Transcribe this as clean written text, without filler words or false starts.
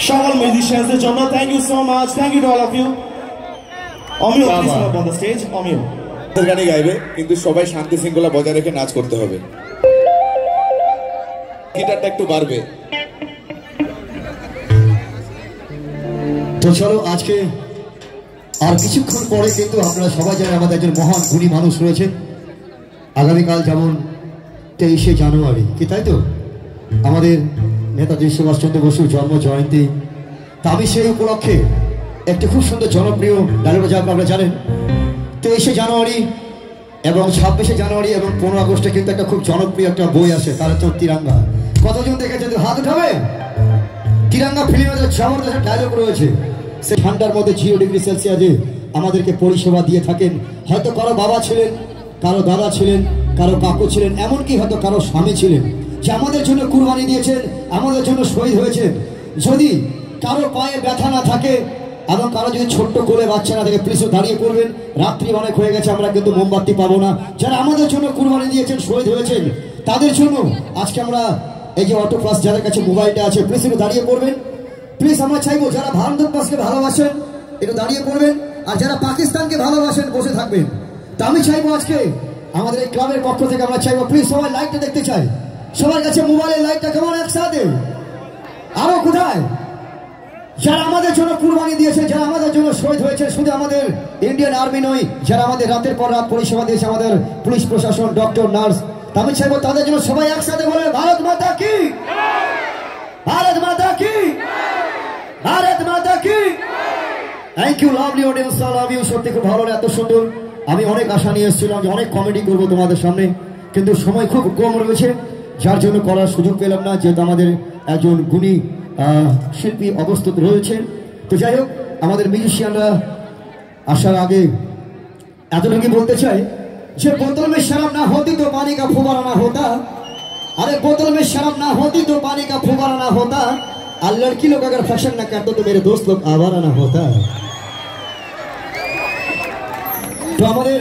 সকল মিউজিশিয়ানদের জন্য thank you so much thank you to all of you Amiya please come on the stage Amiya গানই গাইবে কিন্তু সবাই শান্তি শৃঙ্খলা বজায় রেখে নাচ করতে হবে গিটারটা একটু বাড়বে তো চলো আজকে আর কিছুক্ষণ পরে কিন্তু আমরা সবাই জানি আমাদের একজন মহান গুণী মানুষ রয়েছে আগামীকাল যেমন 23শে জানুয়ারি কি তাই তো আমাদের নেতাজি সুভাষচন্দ্র বসুর জন্ম জয়ন্তী তা আমি সেই উপলক্ষে একটি খুব সুন্দর জনপ্রিয় ডায়লগ যা আপনারা জানেন 23শে জানুয়ারি এবং 26শে জানুয়ারি এবং 15 আগস্টে কিন্তু একটা খুব জনপ্রিয় একটা বই আছে তার হচ্ছে তিরঙ্গা কতজন দেখেছে হাত উঠাবে তিরঙ্গা ফিল্মে যে জবরদস্ত ডায়লগ রয়েছে সে ঠান্ডার মধ্যে 0 ডিগ্রি সেলসিয়াসে আমাদেরকে পরিষেবা দিয়ে থাকেন হয়তো কারো বাবা ছিলেন কারো দাদা ছিলেন কারো কাকু ছিলেন এমনকি হয়তো কারো স্বামী ছিলেন যে আমাদের জন্য কুরবানি দিয়েছেন আমাদের জন্য শহীদ হয়েছেন যদি কারো পায়ে ব্যথা না থাকে এবং কারো যদি ছোট্ট কোলে বাচ্চা না থাকে প্লিজ দাঁড়িয়ে পড়বেন রাত্রি অনেক হয়ে গেছে আমরা কিন্তু মোমবাতি পাবো না যারা আমাদের জন্য কুরবানি দিয়েছেন শহীদ হয়েছেন তাদের জন্য আজকে আমরা এই যে অটো প্লাস যাদের কাছে মোবাইলটা আছে প্লিজ একটু দাঁড়িয়ে পড়বেন প্লিজ আমরা চাইবো যারা ভারত পাসকে ভালোবাসেন একটু দাঁড়িয়ে পড়বেন আর যারা পাকিস্তানকে ভালোবাসেন বসে থাকবেন তা আমি চাইবো আজকে আমাদের এই ক্লাবের পক্ষ থেকে আমরা চাইবো প্লিজ সবাই লাইটটা দেখতে চাই সবার কাছে মোবাইলের লাইটটা কেমন একসাথে আরো কোথায় যারা আমাদের জন্য কুরবানি দিয়েছে যারা আমাদের জন্য শহীদ হয়েছে শুধু আমাদের ইন্ডিয়ান আর্মি নয় যারা আমাদের রাতের পর রাত পরিষেবা দিয়েছে আমাদের পুলিশ প্রশাসন ডক্টর নার্স আমি চাইবো তাদের জন্য সবাই একসাথে বলে ভারত মাতা কি ভারত মাতা কি ভারত মাতা কি thank you lovely audience I love you সত্যি খুব ভালো এত সুন্দর আমি অনেক আশা নিয়ে এসেছিলাম যে অনেক কমেডি করবো তোমাদের সামনে কিন্তু সময় খুব কম রয়েছে যার জন্য করার সুযোগ পেলাম না যেহেতু আমাদের একজন গুণী শিল্পী অবস্থিত রয়েছে তো যাই হোক আমাদের মিউজিশিয়ানরা আসার আগে এতটুকু বলতে চাই যে बोतल में शराब ना होती तो पानी का फुवारा ना होता अरे बोतल में शराब ना होती तो पानी का फुवारा ना होता और लड़की लोग अगर फैशन ना करते तो मेरे दोस्त लोग आवारा ना होता तो हमारे